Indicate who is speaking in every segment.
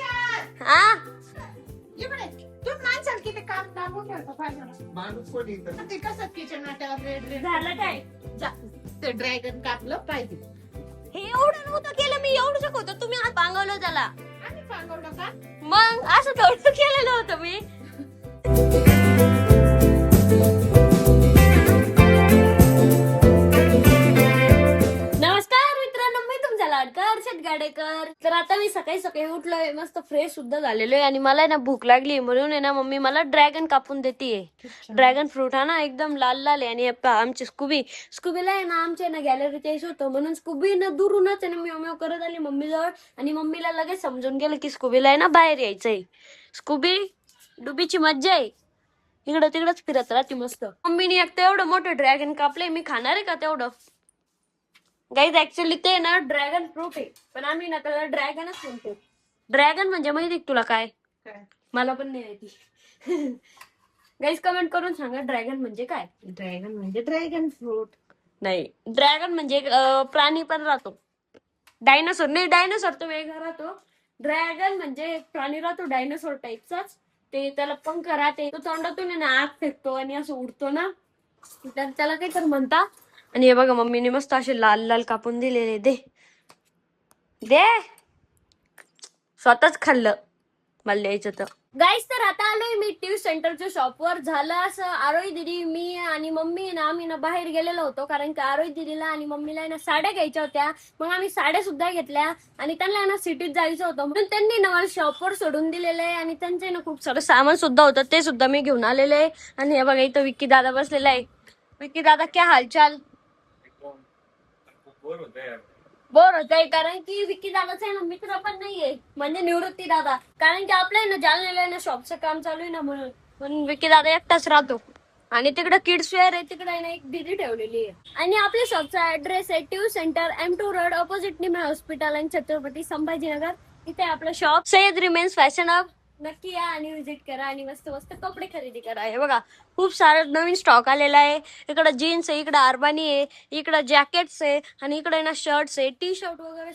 Speaker 1: हा
Speaker 2: इकडे तू माणसाला किती काम दाबून ठेवतो पाहिजे
Speaker 3: माणूस कोण इथं?
Speaker 2: ते कसं किचन वाट्यावर रेड रेड
Speaker 1: झालं काय
Speaker 2: ते ड्रॅगन कापलं पाहिजे
Speaker 1: हे एवढं नव्हतं केलं मी एवढं होतं तुम्ही हात पांगवलं त्याला
Speaker 2: आम्ही सांगवलं का
Speaker 1: मग असं थोडं केलेलं होतं मी नमस्कार मित्रांनो मी तुमचा लाडका हर्षद गाडेकर. तर आता मी सकाळी सकाळी उठलोय मस्त फ्रेश सुद्धा झालेलो आहे आणि मला ना भूक लागली म्हणून आहे ना मम्मी मला ड्रॅगन कापून देते. ड्रॅगन फ्रूट हा ना एकदम लाल लाल आहे आणि आमची स्कूबीला आहे ना आमच्या ना गॅलरीत यायचं होतं म्हणून स्कूबी ना दुरूनच आहे ना म्याव करत आली मम्मी जवळ आणि मम्मीला लगेच समजून गेलं की स्कूबीला आहे ना बाहेर यायचंय. स्कूबी डुबीची मज्जा आहे इकडं तिकडच फिरत राहते मस्त. मम्मीने एक तर एवढं मोठं ड्रॅगन कापलंय मी खाणार आहे का तेवढं. गाईज ऍक्च्युअली ते ना ड्रॅगन फ्रूट आहे पण आम्ही ना त्याला ड्रॅगनच म्हणतो. ड्रॅगन म्हणजे माहिती तुला काय मला पण नाही माहिती. गाईज कमेंट करून सांगा ड्रॅगन म्हणजे काय.
Speaker 2: ड्रॅगन म्हणजे ड्रॅगन फ्रूट
Speaker 1: नाही ड्रॅगन म्हणजे प्राणी पण राहतो. डायनासोर नाही डायनासोर तो वेगळा राहतो. ड्रॅगन म्हणजे एक प्राणी राहतो डायनासोर टाईपचाच. ते त्याला पंख राहते तो तोंडातून आहे ना आग फेकतो आणि असं उडतो ना तर त्याला काही तर म्हणता. आणि हे बघा मम्मीने मस्त असे लाल लाल कापून दिलेले दे दे स्वतःच खाल्लं मला द्यायचं तर. गाईस तर आता आलोय मी टीव्ही सेंटरच्या शॉपवर. झालं असं आरोही दिदी मी आणि मम्मी ना आम्ही ना बाहेर गेलेलो होतो कारण की आरोही दिदीला आणि मम्मीला ना साड्या घ्यायच्या होत्या. मग आम्ही साड्या सुद्धा घेतल्या आणि त्यांना ना सिटीत जायचं होतं म्हणून त्यांनी ना मला शॉपवर सोडून दिलेलं आहे आणि त्यांचे ना खूप सारं सामान सुद्धा होतं ते सुद्धा मी घेऊन आलेले आहे. आणि हे बघा इथं विक्की दादा बसलेला आहे. विक्की दादा क्या हालचाल. बोर होतंय कारण की विक्की दादाचा आहे ना मित्र पण नाहीये म्हणजे निवृत्ती दादा कारण की आपल्या ना जालन्याला ना शॉपचं काम चालू आहे ना म्हणून विक्की दादा एकटाच राहतो. आणि तिकडे किड्स वेअर आहे तिकडे ना एक दीदी ठेवलेली आहे. आणि आपल्या शॉपचा ऍड्रेस आहे TV centre M2 road opposite Nimay hospital आणि छत्रपती संभाजीनगर. इथे आपलं शॉप सय्यद रिमेन्स फॅशन हब. नक्की या आणि विजिट करा आणि मस्त मस्त कपडे खरेदी करा. हे बघा खूप सारं नवीन स्टॉक आलेला आहे. इकडं जीन्स आहे इकडं अरबानी आहे इकडं जॅकेट्स आहे आणि इकडे ना शर्ट्स आहे टी शर्ट वगैरे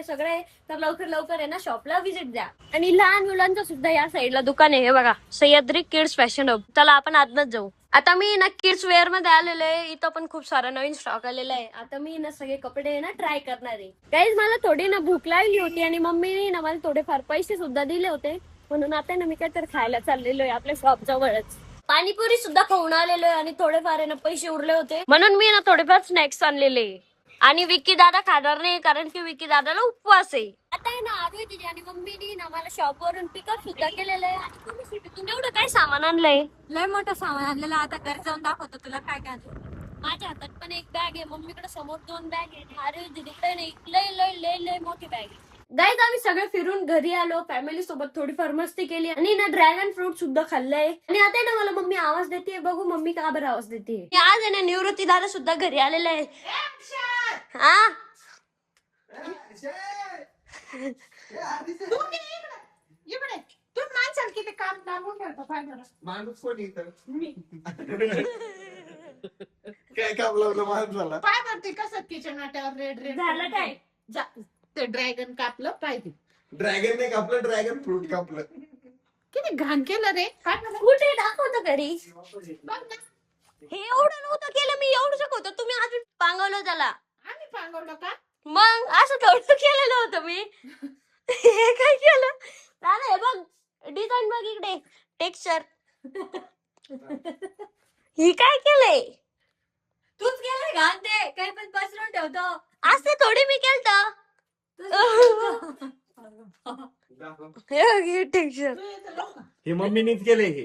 Speaker 1: सगळे आहे. तर लवकर आहे ना शॉपला व्हिजिट द्या. आणि लहान मुलांचं सुद्धा या साईडला दुकान आहे. हे बघा सह्याद्री किड्स फॅशन हब. चला आपण आतच जाऊ. आता मी ना किड्स वेअर मध्ये आलेलो आहे. इथं पण खूप सारा नवीन स्टॉक आलेला आहे. आता मी ना सगळे कपडे ना ट्राय करणार आहे. गाईज मला थोडी ना भूक लागली होती आणि मम्मीने ना मला थोडेफार पैसे सुद्धा दिले होते म्हणून आता ना मी काहीतरी खायला चाललेलो आहे आपल्या शॉप जवळच. पाणीपुरी सुद्धा खाऊन आलेलो आहे आणि थोडेफार ना पैसे उरले होते म्हणून मी ना थोडेफार स्नॅक्स आणलेले. आणि विक्की दादा खाणार नाही कारण की विक्की दादाला उपवास आहे. आता आहे ना आरोही दिदी आणि मम्मीनी ना मला शॉप वरून पिकअप सुद्धा केलेलं आहे. आणि तुम्ही सिटीतून एवढं काय सामान आणलंय.
Speaker 4: लय मोठं सामान आणलेलं आता घरी जाऊन दाखवतो तुला काय काय आणलं.
Speaker 1: माझ्या हातात पण एक बॅग आहे मम्मीकडे समोर 2 बॅग आहे आरोही दीदीकडे नाही लय लय लय लय मोठी बॅग आहे. गाईज आम्ही सगळे फिरून घरी आलो फॅमिली सोबत थोडीफार मस्ती केली आणि ना ड्रॅगन फ्रूट सुद्धा खाल्लंय. आणि आता ना मला मम्मी आवाज देते बघू मम्मी का बरं आवाज देते. आज आहे ना निवृत्ती दादा सुद्धा घरी आलेला आहे. हा
Speaker 2: इकडे तू माणसाला किती काम दाबून ठेवतो पाहिजे
Speaker 3: माणूस कोण इथं?
Speaker 2: मी
Speaker 3: काय काम लावलं माणसाला?
Speaker 2: पाय भरते कसं किचन वाट्यावर रेड रेड
Speaker 1: झालं काय
Speaker 2: ते ड्रॅगन कापलं पाहिजे
Speaker 3: ड्रॅगन नाही कापलं ड्रॅगन फ्रूट कापलं.
Speaker 2: किती घाण केलं रे काय झालं?
Speaker 1: कुठे दाखवतो घरी.
Speaker 2: बघ ना
Speaker 1: हे एवढं नव्हतं केलं मी एवढं होतं तुम्ही अजून पांगवलं त्याला.
Speaker 2: आम्ही सांगवलं का
Speaker 1: मग असं थोडं केलेलं होतं मी. हे काय केलं दादा हे बघ डिझाईन बघ इकडे टेक्स्चर. ही काय केलंय
Speaker 4: तूच गेलाय घाण ते काही पण पसरून ठेवतो.
Speaker 1: असं थोडी मी केलतं. हे टेक्स्चर
Speaker 3: हे मम्मीनीच केलंय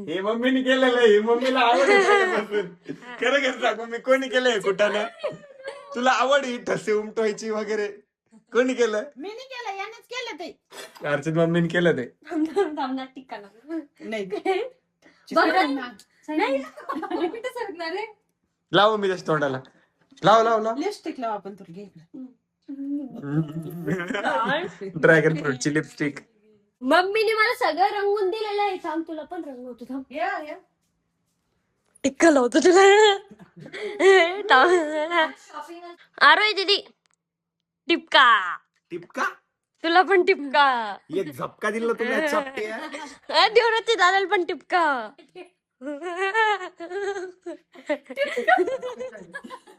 Speaker 3: हे मम्मीने केलेलं आहे. हे मम्मीला आवड आहे. खरं खरं सांगू मी कोणी केलंय कुठानं? तुला आवड ही ठसे उमटवायची वगैरे कोणी केलं?
Speaker 2: मी नाही केलं यानेच केलं ते
Speaker 3: अर्चित मम्मीने केलं ते.
Speaker 1: थांबणार टिक्काला
Speaker 2: नाही
Speaker 1: नाही
Speaker 4: कुठे सरकणार रे.
Speaker 3: लाव मी त्याच्या तोंडाला लाव लाव लाव.
Speaker 2: लिपस्टिक लाव आपण तुला घे
Speaker 3: ड्रॅगन फ्रूटची लिपस्टिक.
Speaker 1: मम्मीने मला सगळं रंगून दिलेलं आहे. थांब तुला पण रंगवतो थांब
Speaker 2: या
Speaker 1: टिक्का लावतो तुला. आरोही दीदी टिपका
Speaker 3: टिपका
Speaker 1: तुला पण टिपका.
Speaker 3: एक झपका दिला तुला चपट्या.
Speaker 1: निवृत्ती दादाला पण टिपका.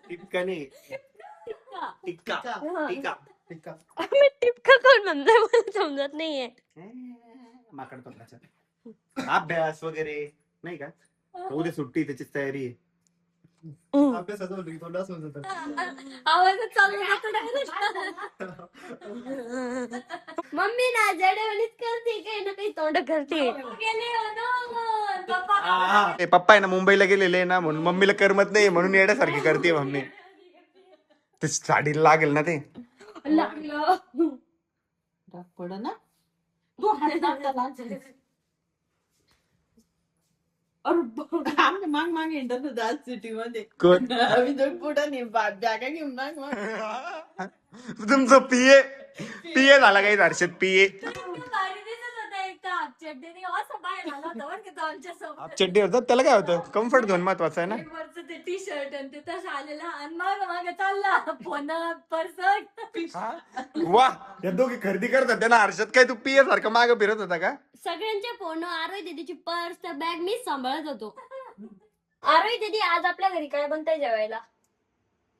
Speaker 3: टिपका नाही टिक्का टिक्का टिक्का
Speaker 1: आम्ही टिपका कोण म्हणतोय मला समजत नाहीये.
Speaker 3: माकड पकडायचा अभ्यास वगैरे नाही का. उद्या सुट्टी त्याचीच तयारी आहे.
Speaker 4: आवाजच चालू होता direct.
Speaker 1: मम्मी ना जडेवलीच करते काही ना काही तोंड करते.
Speaker 4: गेले हो ना, पप्पा.
Speaker 3: ते पप्पा आहे ना मुंबईला गेलेले ना म्हणून मम्मीला करमत नाही म्हणून येण्यासारखी करते मम्मी. ते साडीला लागेल ना ते.
Speaker 1: लागलं.
Speaker 2: पड ना तू हात दाबताना. आमच्या माग माग येतात होता आज सिटी मध्ये.
Speaker 3: कोण
Speaker 2: आम्ही दोन पुढे नाही बॅगा घेऊन माग माग.
Speaker 3: तुमचं पीए झाला काही हर्षद पीए.
Speaker 4: भारी दिसत होता एक तर हाफचड्डीने असं बाहेर आला होता बरं का तो आमच्यासोबत.
Speaker 3: चड्डी होतात त्याला काय होतं कम्फर्ट झोन महत्वाचं आहे ना.
Speaker 4: एक वरचं ते टी शर्ट आणि ते तसं आलेला आणि माग चालला फोन पर्स.
Speaker 3: वा या दोघी खरेदी करतात त्यांना हर्षद काय तू पीए सारखं मागं फिरत होता का.
Speaker 1: सगळ्यांचे फोन आरोही दीदीची पर्स त्या बॅग मीच सांभाळत होतो. आरोही दीदी आज आपल्या घरी काय बनताय जेवायला.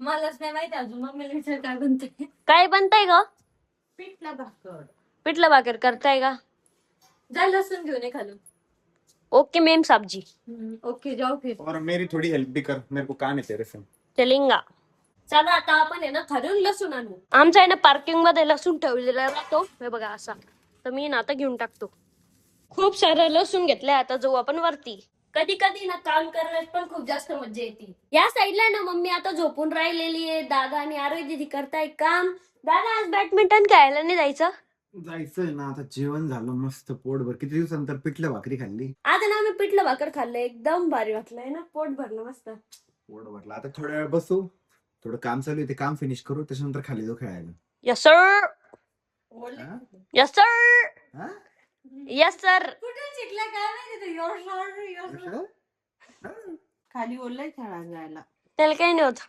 Speaker 4: मलाच नाही माहिती अजून मम्मीला विचार काय बनते.
Speaker 1: काय बनताय ग.
Speaker 2: पिठला भाकर.
Speaker 1: पिठलं भाकर करताय का.
Speaker 4: जा लसूण घेऊन ये खालून.
Speaker 1: Okay ma'am साबजी.
Speaker 4: ओके जाऊ फिर.
Speaker 3: और मेरी थोड़ी हेल्प भी कर मेरे को काम है तेरे से.
Speaker 1: चलिंगा. चला आता आपण आहे ना खरून लसूण आणू. आमचा आहे ना पार्किंग मध्ये लसूण ठेवलेला राहतो हे बघा असा. तर मी ना आता घेऊन टाकतो. खूप सारं लसूण घेतलंय आता जाऊ आपण वरती. कधी कधी ना काम करण्यात पण खूप जास्त मजा येते. या साईडला ना मम्मी आता झोपून राहिलेली आहे. दादा आणि आरोही दीदी करताय काम. दादा आज बॅडमिंटन खेळायला नाही जायचं.
Speaker 3: जायचंय ना आता जेवण झालं मस्त पोटभर. किती दिवसानंतर पिठलं भाकरी खाल्ली.
Speaker 1: आज ना आम्ही पिठलं भाकर खाल्लं एकदम भारी वाटलंय ना पोट भरलं मस्त.
Speaker 3: पोट भरलं आता थोड्या वेळ बसू. थोडं काम चालू आहे ते काम फिनिश करू त्याच्यानंतर खाली जाऊ खेळायला.
Speaker 1: Yes sir. Yes sir.
Speaker 3: हा?
Speaker 1: Yes sir.
Speaker 4: कुठून शिकला काय माहिती तू.
Speaker 2: खाली ओलय खेळायला जायला.
Speaker 1: त्याला काही नाही होत.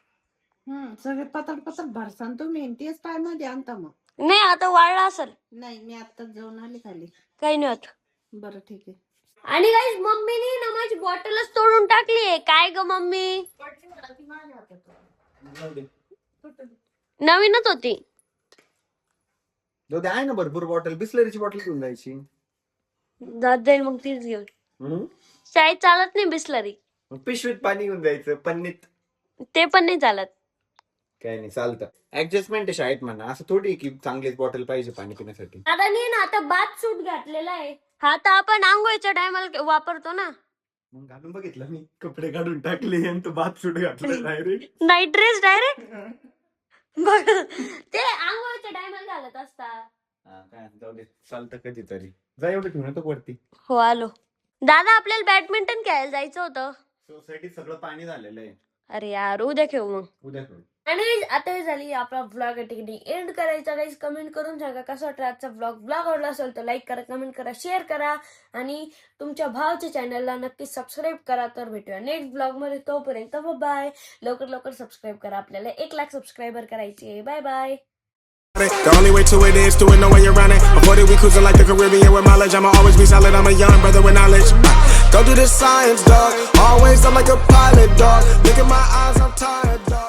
Speaker 2: सगळे पतड पतड भरसान तुम्ही तेच पाय मध्ये आणता मग.
Speaker 1: नाही आता वाळला असेल.
Speaker 2: नाही मी आता जाऊन आले खाली.
Speaker 1: काही नाही होत.
Speaker 2: बरं ठीक आहे.
Speaker 1: आणि गाईज मम्मीने ना माझी बॉटलच तोडून टाकली. काय ग मम्मी. नवीनच होती.
Speaker 3: जाऊ दे आहे ना भरपूर बॉटल. बिस्लरीची बॉटल घेऊन जायची.
Speaker 1: जात जाईल मग तीच घेऊन. शाळेत चालत नाही बिस्लरी.
Speaker 3: मग पिशवीत पाणी घेऊन जायचं पन्नीत.
Speaker 1: ते पण नाही चालत.
Speaker 3: काय नाही चालतं. ऍडजस्टमेंट आहे शाळेत म्हणा. असं थोडी की चांगलीच बॉटल पाहिजे पाणी पिण्यासाठी.
Speaker 1: आता नाही ना आता बाथ सूट घातलेला आहे. हा तर आपण आंघोळीच्या टायमाला वापरतो ना.
Speaker 3: मग घालून बघितलं मी. कपडे काढून टाकले आणि तो बाथ सूट घातला डायरेक्ट.
Speaker 1: Night dress direct. बघ ते आंघोळीच्या टायमाला घालत असता.
Speaker 3: काय जाऊ दे चालतं कधीतरी. जा एवढं ठेवून येतो वरती.
Speaker 1: हो आलो. दादा आपल्याला बॅडमिंटन खेळायला जायचं होतं.
Speaker 3: सोसायटीत सगळं पाणी झालेलं आहे.
Speaker 1: अरे यार उद्या खेळू मग.
Speaker 3: उद्या खेळू.
Speaker 1: आणि आता झाली आपला व्लॉग ठिकाणी एंड करायचा. गाईज कमेंट करून सांगा कसा वाटला आजचा व्लॉग आवडला असेल तर लाईक करा, कमेंट करा, शेअर करा आणि तुमच्या भावाच्या चॅनलला नक्की सबस्क्राईब करा. तर भेटूया नेक्स्ट ब्लॉग मध्ये. तोपर्यंत बाय. लवकर सबस्क्राईब करा. आपल्याला 1 लाख सबस्क्रायबर करायचे. Bye bye.
Speaker 5: The only way to it is to it, know when you're running. Avoided, we cruising like the Caribbean with mileage. I'ma always be solid, I'm a young brother with knowledge. Go do the science, dog. Always, I'm like a pilot, dog. Look at my eyes, I'm tired, dog.